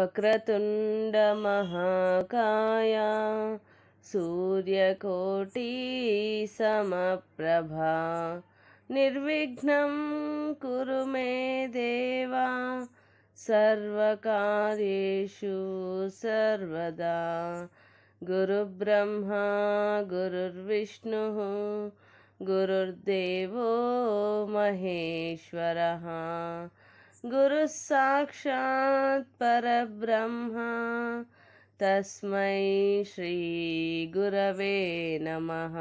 వక్రతుండ మహాకాయ సూర్యకోటి సమప్రభా నిర్విఘ్నం కురు మే దేవా సర్వకార్యేషు సర్వదా. గురుబ్రహ్మా గురుర్విష్ణుః గురుర్దేవో మహేశ్వరః గురుః సాక్షాత్ పరబ్రహ్మ తస్మై శ్రీ గురవే నమః.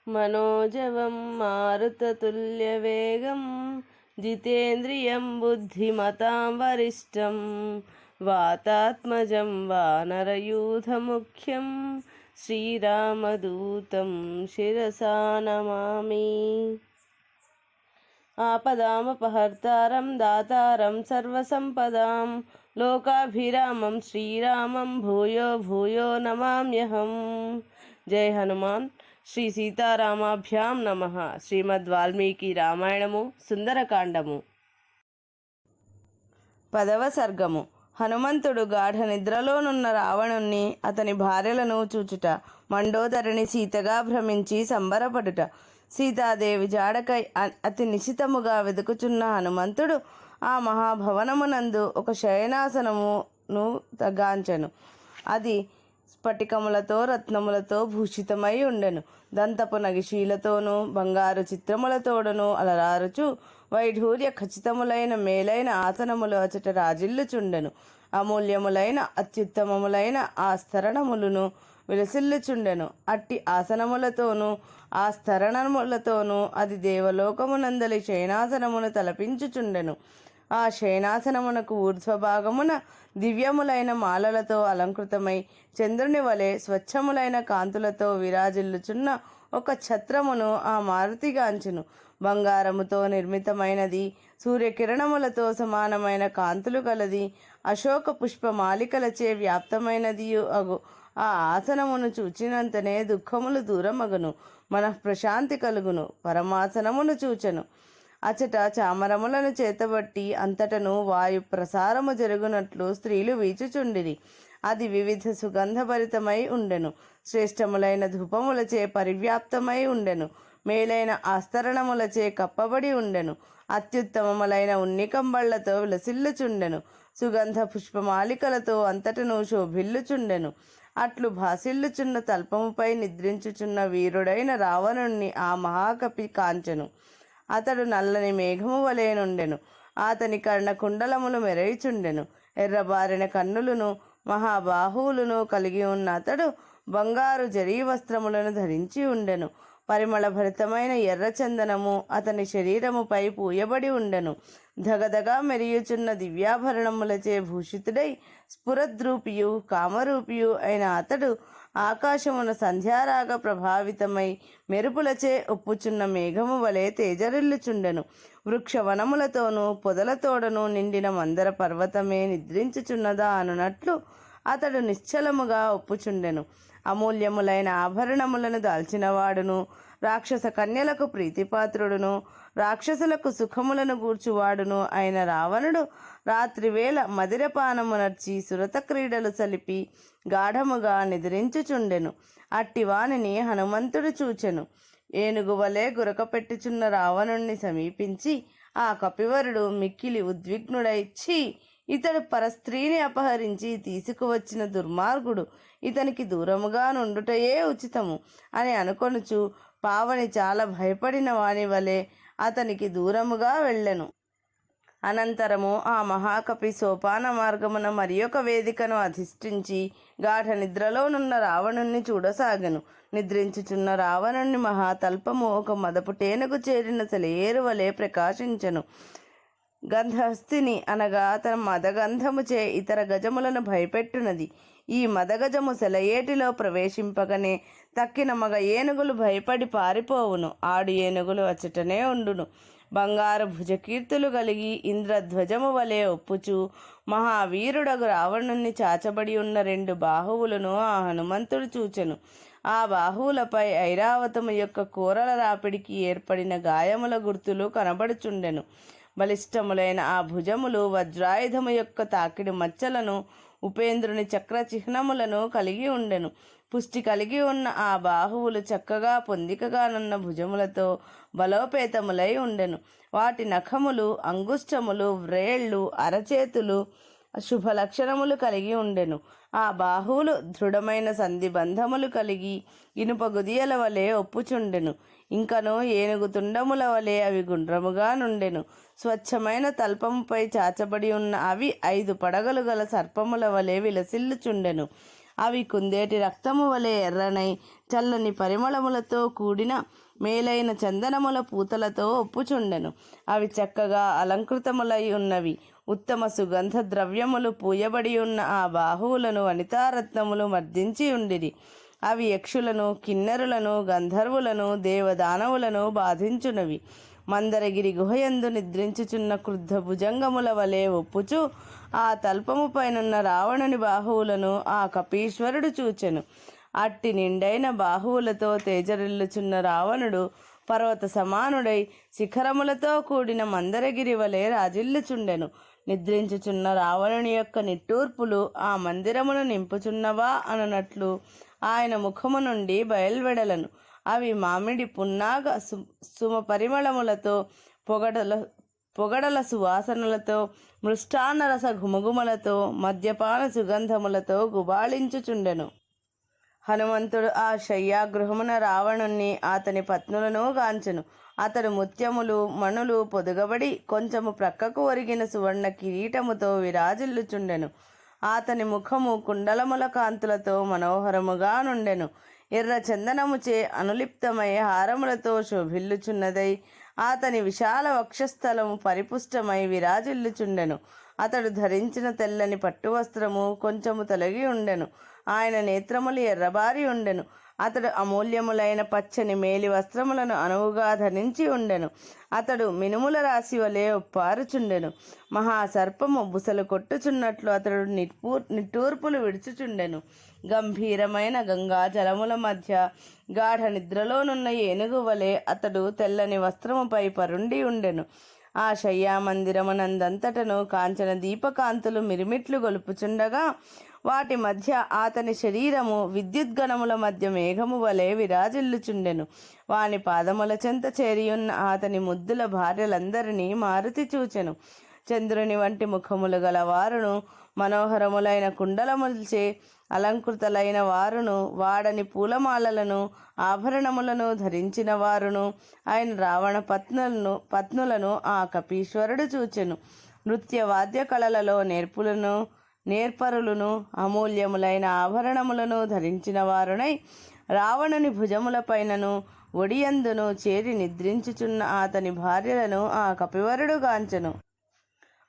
మనోజవం మారుతతుల్యవేగం జితేంద్రియం బుద్ధిమతాం వరిష్టం వాతాత్మజం వానరయూథముఖ్యం శ్రీరామదూతం శిరసా నమామి. ఆపదామపహర్తారం దాతారం సర్వసంపదాం లోకాభిరామం శ్రీరామం భూయో భూయో నమామ్యహం. జై హనుమాన్. శ్రీ సీతారామాభ్యాం నమః. శ్రీమద్ వాల్మీకి రామాయణము సుందరకాండము. 10వ సర్గము. హనుమంతుడు గాఢ నిద్రలోనున్న రావణుణ్ణి అతని భార్యలను చూచుట, మండోదరిని సీతగా భ్రమించి సంబరపడుట, సీతాదేవి జాడకై అతి నిశితముగా వెతుకుచున్న హనుమంతుడు ఆ మహాభవనమునందు ఒక శయనాసనమును గాంచెను. అది స్ఫటికములతో రత్నములతో భూషితమై ఉండెను. దంతపు నగిశీలతోనూ బంగారు చిత్రములతోడను అలరారుచు వైఢూర్య ఖచ్చితములైన మేలైన ఆసనములు అచట రాజిల్లుచుండెను. అమూల్యములైన అత్యుత్తమములైన ఆ స్తరణములను విలసిల్లుచుండెను. అట్టి ఆసనములతోనూ ఆ స్తరణములతోనూ అది దేవలోకమునందలి శయనాసనమును తలపించుచుండెను. ఆ శయనాసనమునకు ఊర్ధ్వభాగమున దివ్యములైన మాలలతో అలంకృతమై చంద్రుని వలె స్వచ్ఛములైన కాంతులతో విరాజిల్లుచున్న ఒక ఛత్రమును ఆ మారుతిగాంచును. బంగారముతో నిర్మితమైనది, సూర్యకిరణములతో సమానమైన కాంతులు కలది, అశోక పుష్పమాలికలచే వ్యాప్తమైనదియు అగు ఆ ఆసనమును చూచినంతనే దుఃఖములు దూరమగును, మనఃప్రశాంతి కలుగును. పరమాసనమును చూచెను. అచట చామరములను చేతబట్టి అంతటను వాయు ప్రసారము జరుగునట్లు స్త్రీలు వీచుచుండిరి. అది వివిధ సుగంధభరితమై ఉండెను. శ్రేష్టములైన ధూపములచే పరివ్యాప్తమై ఉండెను. మేలైన ఆస్తరణములచే కప్పబడి ఉండెను. అత్యుత్తమములైన ఉన్నికంబళ్లతో విలసిల్లుచుండెను. సుగంధ పుష్పమాలికలతో అంతటను శోభిల్లుచుండెను. అట్లు భాసిల్లుచున్న తల్పముపై నిద్రించుచున్న వీరుడైన రావణుణ్ణి ఆ మహాకపి కాంచెను. అతడు నల్లని మేఘము వలె నుండెను. అతని కర్ణకుండలములు మెరయిచుండెను. ఎర్రబారిన కన్నులను మహాబాహువులను కలిగి ఉన్న అతడు బంగారు జరీ వస్త్రములను ధరించి ఉండెను. పరిమళ భరితమైన ఎర్రచందనము అతని శరీరముపై పూయబడి ఉండెను. ధగధగా మెరియుచున్న దివ్యాభరణములచే భూషితుడై స్ఫురద్రూపియు కామరూపియు అయిన అతడు ఆకాశమున సంధ్యారాగ ప్రభావితమై మెరుపులచే ఒప్పుచున్న మేఘము వలె తేజరిల్లుచుండెను. వృక్షవనములతోనూ పొదలతోడను నిండిన మందర పర్వతమే నిద్రించుచున్నదా అనునట్లు అతడు నిశ్చలముగా ఒప్పుచుండెను. అమూల్యములైన ఆభరణములను దాల్చినవాడును, రాక్షస కన్యలకు ప్రీతిపాత్రుడును, రాక్షసులకు సుఖములను గూర్చువాడును అయిన రావణుడు రాత్రివేళ మదిరపానమునర్చి సురత క్రీడలు సలిపి గాఢముగా నిద్రించుచుండెను. అట్టి వానిని హనుమంతుడు చూచెను. ఏనుగు వలె గురకపెట్టుచున్న రావణుణ్ణి సమీపించి ఆ కపివరుడు మిక్కిలి ఉద్విగ్నుడై, ఛీ, ఇతడు పరస్త్రీని అపహరించి తీసుకువచ్చిన దుర్మార్గుడు, ఇతనికి దూరముగా నుండుటయే ఉచితము అని అనుకొనుచు పావని చాలా భయపడిన వాని వలె అతనికి దూరముగా వెళ్ళెను. అనంతరము ఆ మహాకపి సోపాన మార్గమున మరి ఒక వేదికను అధిష్ఠించి గాఢ నిద్రలోనున్న రావణుణ్ణి చూడసాగెను. నిద్రించుచున్న రావణుణ్ణి మహాతల్పము ఒక మదపు టేనుకు చేరిన సెలయేరు వలె ప్రకాశించెను. గంధహస్తిని అనగా తన మదగంధముచే ఇతర గజములను భయపెట్టునది. ఈ మదగజము సెలయేటిలో ప్రవేశింపగనే తక్కిన మగ ఏనుగులు భయపడి పారిపోవును. ఆడు ఏనుగులు అచ్చటనే ఉండును. బంగారు భుజకీర్తులు కలిగి ఇంద్రధ్వజము వలె ఒప్పుచు మహావీరుడగు రావణుణ్ణి చాచబడి ఉన్న 2 బాహువులను ఆ హనుమంతుడు చూచెను. ఆ బాహువులపై ఐరావతము యొక్క కూరల రాపిడికి ఏర్పడిన గాయముల గుర్తులు కనబడుచుండెను. బలిష్టములైన ఆ భుజములు వజ్రాయుధము యొక్క తాకిడి మచ్చలను ఉపేంద్రుని చక్ర చిహ్నములను కలిగి ఉండెను. పుష్టి కలిగి ఉన్న ఆ బాహువులు చక్కగా పొందికగానున్న భుజములతో బలోపేతములై ఉండెను. వాటి నఖములు, అంగుష్టములు, వ్రేళ్ళు, అరచేతులు శుభ లక్షణములు కలిగి ఉండెను. ఆ బాహువులు దృఢమైన సంధి బంధములు కలిగి ఇనుప గుదియల వలె ఒప్పుచుండెను. ఇంకను ఏనుగు తుండముల వలె అవి గుండ్రముగా నుండెను. స్వచ్ఛమైన తల్పముపై చాచబడి ఉన్న అవి 5 పడగలు గల సర్పముల వలె విలసిల్లుచుండెను. అవి కుందేటి రక్తము వలె ఎర్రనై చల్లని పరిమళములతో కూడిన మేలైన చందనముల పూతలతో ఒప్పుచుండెను. అవి చక్కగా అలంకృతములై ఉన్నవి. ఉత్తమ సుగంధ ద్రవ్యములు పూయబడి ఉన్న ఆ బాహువులను వనితారత్నములు మర్దించి ఉండిరి. అవి యక్షులను, కిన్నెరులను, గంధర్వులను, దేవదానవులను బాధించునవి. మందరగిరి గుహయందు నిద్రించుచున్న క్రుద్ధ భుజంగముల వలె ఒప్పుచు ఆ తల్పము పైనున్న రావణుని బాహువులను ఆ కపీశ్వరుడు చూచెను. అట్టి నిండైన బాహువులతో తేజరిల్లుచున్న రావణుడు పర్వత సమానుడై శిఖరములతో కూడిన మందరగిరి వలె రాజిల్లుచుండెను. నిద్రించుచున్న రావణుని యొక్క నిట్టూర్పులు ఆ మందిరమును నింపుచున్నవా అననట్లు ఆయన ముఖము నుండి బయల్వెడలను. అవి మామిడి పున్నాగ సుమ పరిమళములతో పొగడల సువాసనలతో మృష్టాన్నరస ఘుమఘుమలతో మద్యపాన సుగంధములతో గుబాళించుచుండెను. హనుమంతుడు ఆ శయ్యాగృహమున రావణుణ్ణి అతని పత్నులను గాంచెను. అతడు ముత్యములు, మణులు పొదుగబడి కొంచెము ప్రక్కకు ఒరిగిన సువర్ణ కిరీటముతో విరాజిల్లుచుండెను. అతని ముఖము కుండలముల కాంతులతో మనోహరముగా నుండెను. ఎర్ర చందనముచే అనులిప్తమై హారములతో శోభిల్లుచున్నదై అతని విశాల వక్షస్థలము పరిపుష్టమై విరాజిల్లుచుండెను. అతడు ధరించిన తెల్లని పట్టు వస్త్రము కొంచెము తొలగి ఉండెను. ఆయన నేత్రములు ఎర్రబారి ఉండెను. అతడు అమూల్యములైన పచ్చని మేలి వస్త్రములను అనువుగా ధరించి ఉండెను. అతడు మినుముల రాశి వలె ఒప్పారుచుండెను. మహాసర్పము బుసలు కొట్టుచున్నట్లు అతడు నిట్టూర్పులు విడుచుచుండెను. గంభీరమైన గంగా జలముల మధ్య గాఢ నిద్రలోనున్న ఏనుగు వలె అతడు తెల్లని వస్త్రముపై పరుండి ఉండెను. ఆ శయ్యామందిరమునందంతటను కాంచన దీపకాంతులు మిరిమిట్లు గొలుపుచుండగా వాటి మధ్య అతని శరీరము విద్యుద్గణముల మధ్య మేఘము వలె విరాజిల్లుచుండెను. వాని పాదముల చెంత చేరియున్న అతని ముద్దుల భార్యలందరినీ మారుతి చూచెను. చంద్రుని వంటి ముఖములు గల వారును, మనోహరములైన కుండలములచే అలంకృతలైన వారును, వాడని పూలమాలలను ఆభరణములను ధరించిన వారును ఆయన రావణ పత్నులను ఆ కపీశ్వరుడు చూచెను. నృత్య వాద్య కళలలో నేర్పరులను అమూల్యములైన ఆభరణములను ధరించిన వారునై రావణుని భుజములపైనను ఒడియందును చేరి నిద్రించుచున్న అతని భార్యలను ఆ కపివరుడు గాంచెను.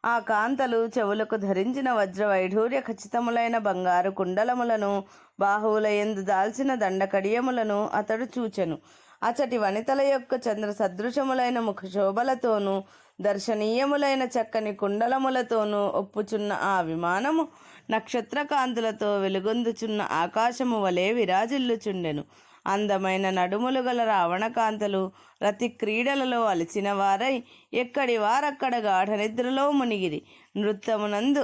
ఆ కాంతలు చెవులకు ధరించిన వజ్ర వైఢూర్య ఖచ్చితములైన బంగారు కుండలములను, బాహువుల యందు దాల్చిన దండకడియములను అతడు చూచెను. అచటి వనితల యొక్క చంద్ర సదృశములైన ముఖశోభలతోనూ దర్శనీయములైన చక్కని కుండలములతోనూ ఒప్పుచున్న ఆ విమానము నక్షత్రకాంతులతో వెలుగొందుచున్న ఆకాశము వలె విరాజిల్లుచుండెను. అందమైన నడుములు గల రావణకాంతలు రతి క్రీడలలో అలసిన వారై ఎక్కడి వారక్కడ గాఢ నిద్రలో మునిగిరి. నృత్యమునందు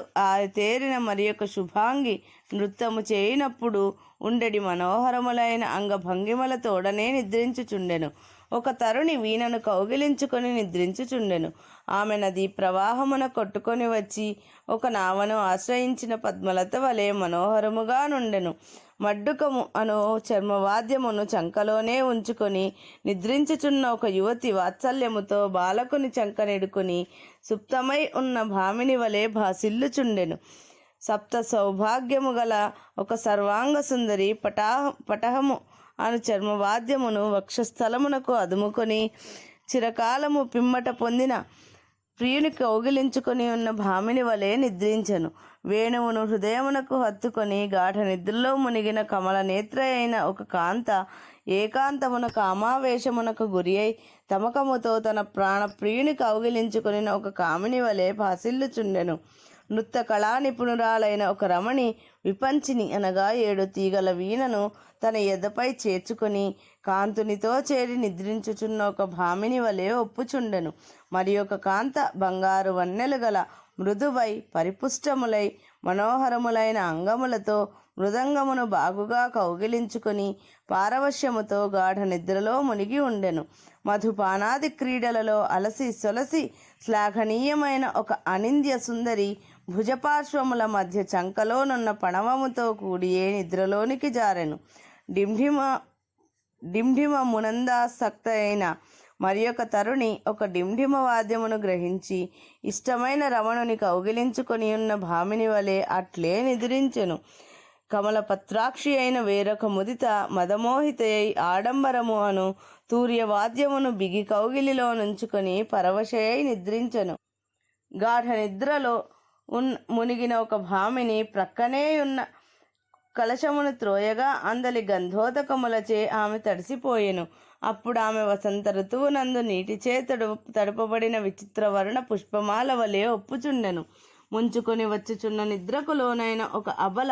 తేరిన మరి ఒక శుభాంగి నృత్యము చేయినప్పుడు ఉండెడి మనోహరములైన అంగభంగిమలతోడనే నిద్రించుచుండెను. ఒక తరుణి వీణను కౌగిలించుకొని నిద్రించుచుండెను. ఆమె నదీ ప్రవాహమున కొట్టుకొని వచ్చి ఒక నావను ఆశ్రయించిన పద్మలత వలె మనోహరముగా నుండెను. మడ్డుకము అను చర్మవాద్యమును చంకలోనే ఉంచుకొని నిద్రించుచున్న ఒక యువతి వాత్సల్యముతో బాలకుని చంకనెడుకొని సుప్తమై ఉన్న భామిని వలె భాసిల్లుచుండెను. సప్త సౌభాగ్యము గల ఒక సర్వాంగ సుందరి పటహము అను చర్మవాద్యమును వక్షస్థలమునకు అదుముకొని చిరకాలము పిమ్మట పొందిన ప్రియుని కౌగిలించుకొని ఉన్న భామిని వలె నిద్రించెను. వేణువును హృదయమునకు హత్తుకొని గాఢ నిద్రలో మునిగిన కమల నేత్ర అయిన ఒక కాంత ఏకాంతమున కామావేశమునకు గురి అయి తమకముతో తన ప్రాణ ప్రియుని కౌగిలించుకొని ఒక కామిని వలె భాసిల్లుచుండెను. నృత్య కళా నిపుణురాలైన ఒక రమణి విపంచిని అనగా 7 తీగల వీణను తన ఎదపై చేర్చుకొని కాంతునితో చేరి నిద్రించుచున్న ఒక భామిని వలె ఒప్పుచుండెను. మరి ఒక కాంత బంగారు వన్నెలు గల మృదువై పరిపుష్టములై మనోహరములైన అంగములతో మృదంగమును బాగుగా కౌగిలించుకొని పారవశ్యముతో గాఢ నిద్రలో మునిగి ఉండెను. మధుపానాది క్రీడలలో అలసి సొలసి శ్లాఘనీయమైన ఒక అనింద్య సుందరి భుజపార్శ్వముల మధ్య చంకలోనున్న పణవముతో కూడియే నిద్రలోనికి జారెను. డింఢిమ మునందాసక్త అయిన మరి ఒక తరుణి ఒక డింఢిమ వాద్యమును గ్రహించి ఇష్టమైన రమణుని కౌగిలించుకొని ఉన్న భామిని వలె అట్లే నిద్రించెను. కమలపత్రాక్షి అయిన వేరొక ముదిత మదమోహితయై ఆడంబరము అను తూర్యవాద్యమును బిగి కౌగిలిలో నుంచుకొని పరవశయై నిద్రించెను. గాఢ నిద్రలో మునిగిన ఒక భామిని ప్రక్కనే ఉన్న కలశమును త్రోయగా అందలి గంధోదకములచే ఆమె తడిసిపోయెను. అప్పుడు ఆమె వసంత ఋతువునందు నీటిచే తడుపబడిన విచిత్రవర్ణ పుష్పమాల వలె ఒప్పుచుండెను. ముంచుకొని వచ్చుచున్న నిద్రకు లోనైన ఒక అబల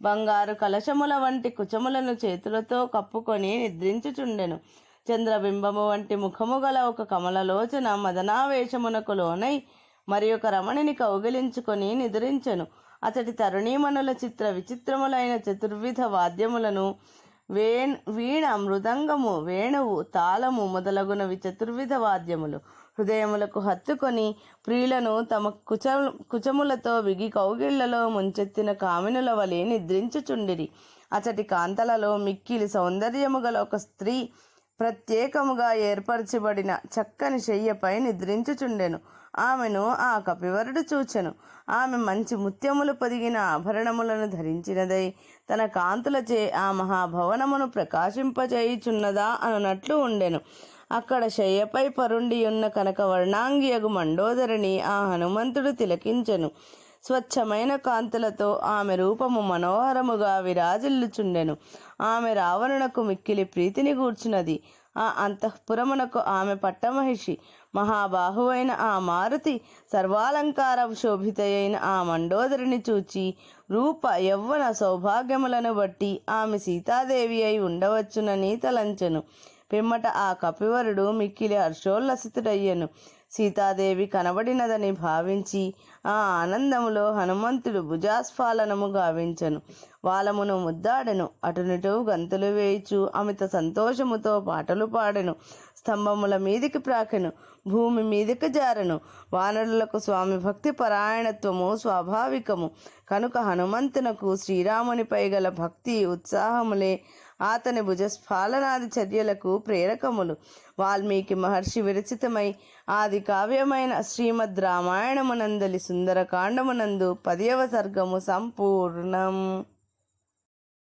బంగారు కలశముల వంటి కుచములను చేతులతో కప్పుకొని నిద్రించుచుండెను. చంద్రబింబము వంటి ముఖము గల ఒక కమలలోచన మదనావేశమునకు లోనై మరి ఒక రమణిని కౌగిలించుకొని నిద్రించెను. అతడి తరుణీమణుల చిత్ర విచిత్రములైన చతుర్విధ వాద్యములను వీణ, మృదంగము, వేణువు, తాళము మొదలగునవి చతుర్విధ వాద్యములు హృదయములకు హత్తుకొని ప్రియులను తమ కుచములతో బిగి కౌగిళ్లలో ముంచెత్తిన కామినుల వలె నిద్రించుచుండిరి. అతడి కాంతలలో మిక్కిలి సౌందర్యము గల ఒక స్త్రీ ప్రత్యేకముగా ఏర్పరచబడిన చక్కని శయ్యపై నిద్రించుచుండెను. ఆమెను ఆ కపివరుడు చూచెను. ఆమె మంచి ముత్యములు పొదిగిన ఆభరణములను ధరించినదై తన కాంతులచే ఆ మహాభవనమును ప్రకాశింపచేయుచున్నదా అనునట్లు ఉండెను. అక్కడ శయ్యపై పరుండి ఉన్న కనక వర్ణాంగియగు మండోదరిని ఆ హనుమంతుడు తిలకించెను. స్వచ్ఛమైన కాంతులతో ఆమె రూపము మనోహరముగా విరాజిల్లుచుండెను. ఆమె రావణునకు మిక్కిలి ప్రీతిని గూర్చున్నది. ఆ అంతఃపురమునకు ఆమె పట్టమహిషి. మహాబాహువైన ఆ మారుతి సర్వాలంకార శోభితయైన ఆ మండోదరిని చూచి రూప యవ్వన సౌభాగ్యములను బట్టి ఆమె సీతాదేవి అయి ఉండవచ్చునని తలంచెను. పిమ్మట ఆ కపివరుడు మిక్కిలి హర్షోల్లసితుడయ్యెను. సీతాదేవి కనబడినదని భావించి ఆ ఆనందములో హనుమంతుడు భుజాస్ఫాలనము గావించెను. వాలమును ముద్దాడెను. అటునిటు గంతులు వేయిచు అమిత సంతోషముతో పాటలు పాడెను. స్తంభముల మీదికి ప్రాకెను, భూమి మీదికి జారెను. వానరులకు స్వామి భక్తి పరాయణత్వము స్వాభావికము కనుక హనుమంతునకు శ్రీరామునిపై గల భక్తి ఉత్సాహములే అతని భుజస్ఫాలనాది చర్యలకు ప్రేరకములు. వాల్మీకి మహర్షి విరచితమై ఆది కావ్యమైన శ్రీమద్ రామాయణమునందలి సుందరకాండమునందు 10వ సర్గము సంపూర్ణం.